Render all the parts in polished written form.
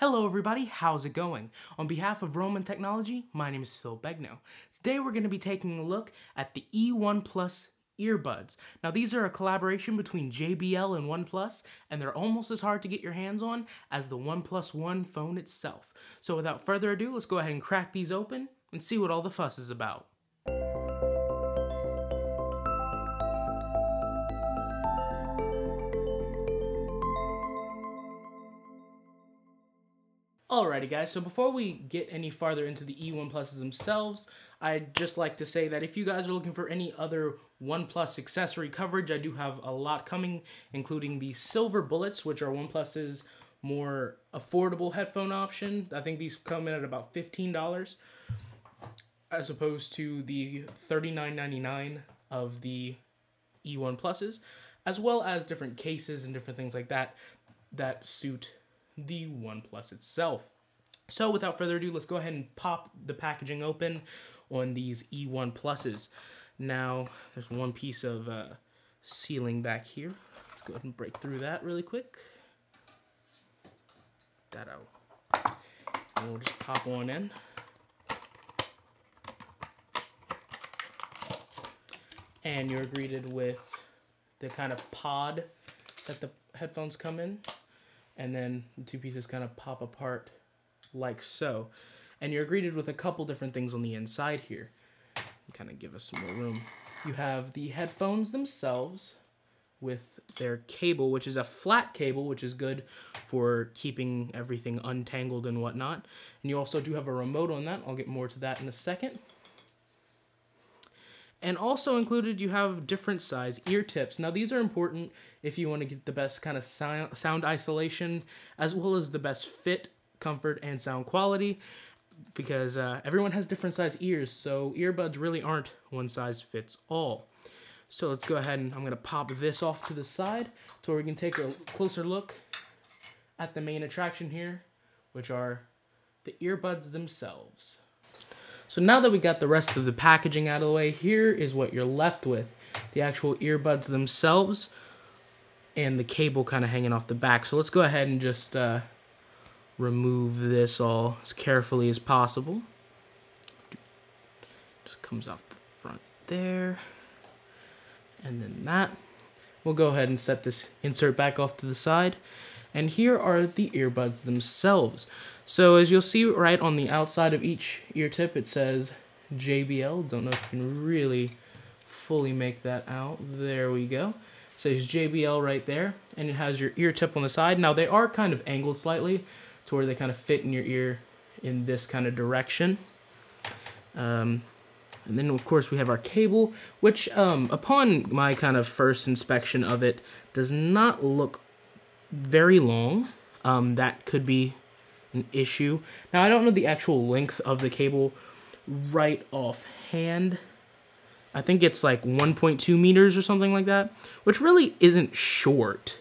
Hello everybody, how's it going? On behalf of Roman Technology, my name is Phil Begno. Today we're going to be taking a look at the OnePlus earbuds. Now these are a collaboration between JBL and OnePlus, and they're almost as hard to get your hands on as the OnePlus One phone itself. So without further ado, let's go ahead and crack these open and see what all the fuss is about. Alrighty guys, so before we get any farther into the OnePluses themselves, I'd just like to say that if you guys are looking for any other OnePlus accessory coverage, I do have a lot coming, including the Silver Bullets, which are OnePlus's more affordable headphone option. I think these come in at about $15, as opposed to the $39.99 of the OnePluses, as well as different cases and different things like that that suit the OnePlus itself. So without further ado, let's go ahead and pop the packaging open on these OnePluses. Now, there's one piece of sealing back here. Let's go ahead and break through that really quick. That out. And we'll just pop one in. And you're greeted with the kind of pod that the headphones come in. And then the two pieces kind of pop apart like so. And you're greeted with a couple different things on the inside here. Kind of give us some more room. You have the headphones themselves with their cable, which is a flat cable, which is good for keeping everything untangled and whatnot. And you also do have a remote on that. I'll get more to that in a second. And also included, you have different size ear tips. Now these are important if you want to get the best kind of sound isolation, as well as the best fit, comfort, and sound quality, because everyone has different size ears, so earbuds really aren't one size fits all. So let's go ahead and I'm going to pop this off to the side so we can take a closer look at the main attraction here, which are the earbuds themselves. So now that we got the rest of the packaging out of the way, here is what you're left with. The actual earbuds themselves and the cable kind of hanging off the back. So let's go ahead and just remove this all as carefully as possible. Just comes off the front there. And then that. We'll go ahead and set this insert back off to the side. And here are the earbuds themselves. So as you'll see right on the outside of each ear tip, it says JBL. Don't know if you can really fully make that out. There we go. It says JBL right there, and it has your ear tip on the side. Now they are kind of angled slightly to where they kind of fit in your ear in this kind of direction. And then of course we have our cable, which upon my kind of first inspection of it does not look very long. That could be an issue. Now I don't know the actual length of the cable right offhand. I think it's like 1.2 meters or something like that, which really isn't short,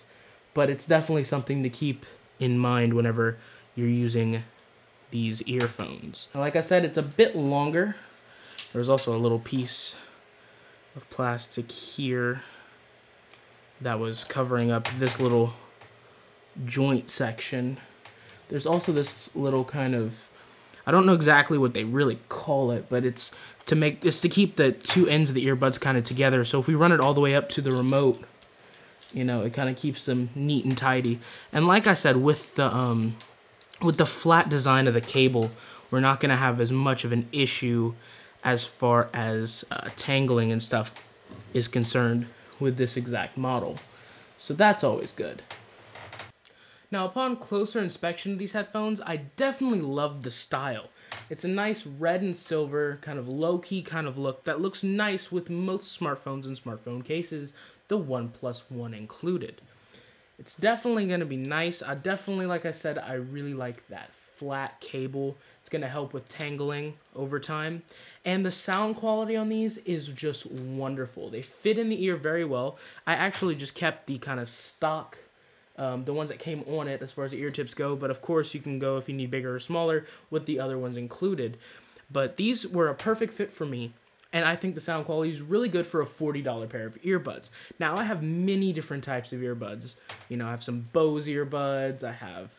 but it's definitely something to keep in mind whenever you're using these earphones. Now, like I said, it's a bit longer. There's also a little piece of plastic here that was covering up this little joint section. There's also this little kind of, I don't know exactly what they really call it, but it's to keep the two ends of the earbuds kind of together. So if we run it all the way up to the remote, you know, it kind of keeps them neat and tidy. And like I said, with the flat design of the cable, we're not going to have as much of an issue as far as tangling and stuff is concerned with this exact model. So that's always good. Now, upon closer inspection of these headphones, I definitely love the style. It's a nice red and silver, kind of low-key kind of look that looks nice with most smartphones and smartphone cases, the OnePlus One included. It's definitely going to be nice. I definitely, like I said, I really like that flat cable. It's going to help with tangling over time. And the sound quality on these is just wonderful. They fit in the ear very well. I actually just kept the kind of stock the ones that came on it as far as the ear tips go, but of course you can go if you need bigger or smaller with the other ones included. But these were a perfect fit for me, and I think the sound quality is really good for a $40 pair of earbuds. Now I have many different types of earbuds. You know, I have some Bose earbuds, I have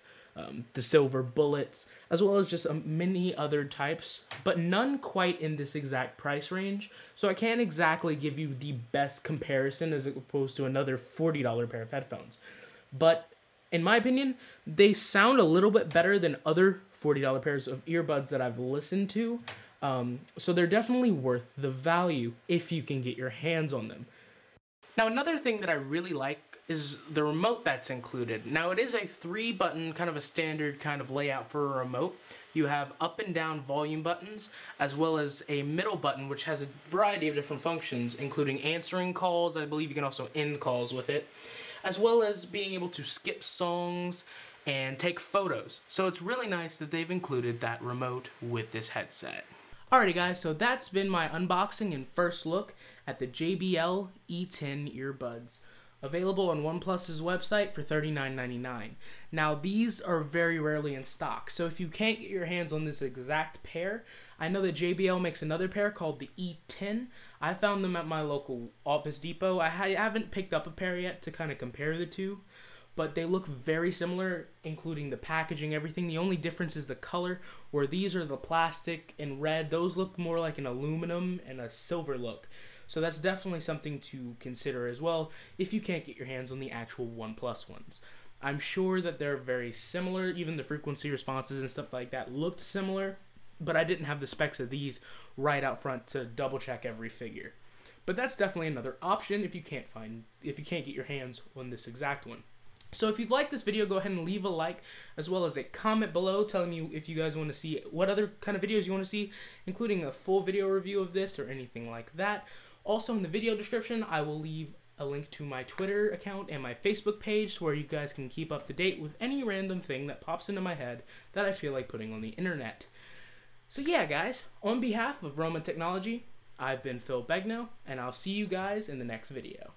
the silver bullets, as well as just many other types, but none quite in this exact price range. So I can't exactly give you the best comparison as opposed to another $40 pair of headphones. But in my opinion, they sound a little bit better than other $40 pairs of earbuds that I've listened to. So they're definitely worth the value if you can get your hands on them. Now, another thing that I really like is the remote that's included. Now, it is a 3-button, kind of a standard kind of layout for a remote. You have up and down volume buttons, as well as a middle button, which has a variety of different functions, including answering calls. I believe you can also end calls with it, as well as being able to skip songs and take photos. So it's really nice that they've included that remote with this headset. Alrighty guys, so that's been my unboxing and first look at the JBL E10 earbuds. Available on OnePlus's website for $39.99. Now these are very rarely in stock, so if you can't get your hands on this exact pair, I know that JBL makes another pair called the E10. I found them at my local Office Depot. I haven't picked up a pair yet to kind of compare the two, but they look very similar, including the packaging, everything. The only difference is the color, where these are the plastic and red. Those look more like an aluminum and a silver look. So that's definitely something to consider as well if you can't get your hands on the actual OnePlus ones. I'm sure that they're very similar, even the frequency responses and stuff like that looked similar, but I didn't have the specs of these right out front to double check every figure. But that's definitely another option if you can't get your hands on this exact one. So if you've liked this video, go ahead and leave a like, as well as a comment below telling me if you guys want to see what other kind of videos you want to see, including a full video review of this or anything like that. Also in the video description, I will leave a link to my Twitter account and my Facebook page where you guys can keep up to date with any random thing that pops into my head that I feel like putting on the internet. So yeah guys, on behalf of Roman Technology, I've been Phil Begno, and I'll see you guys in the next video.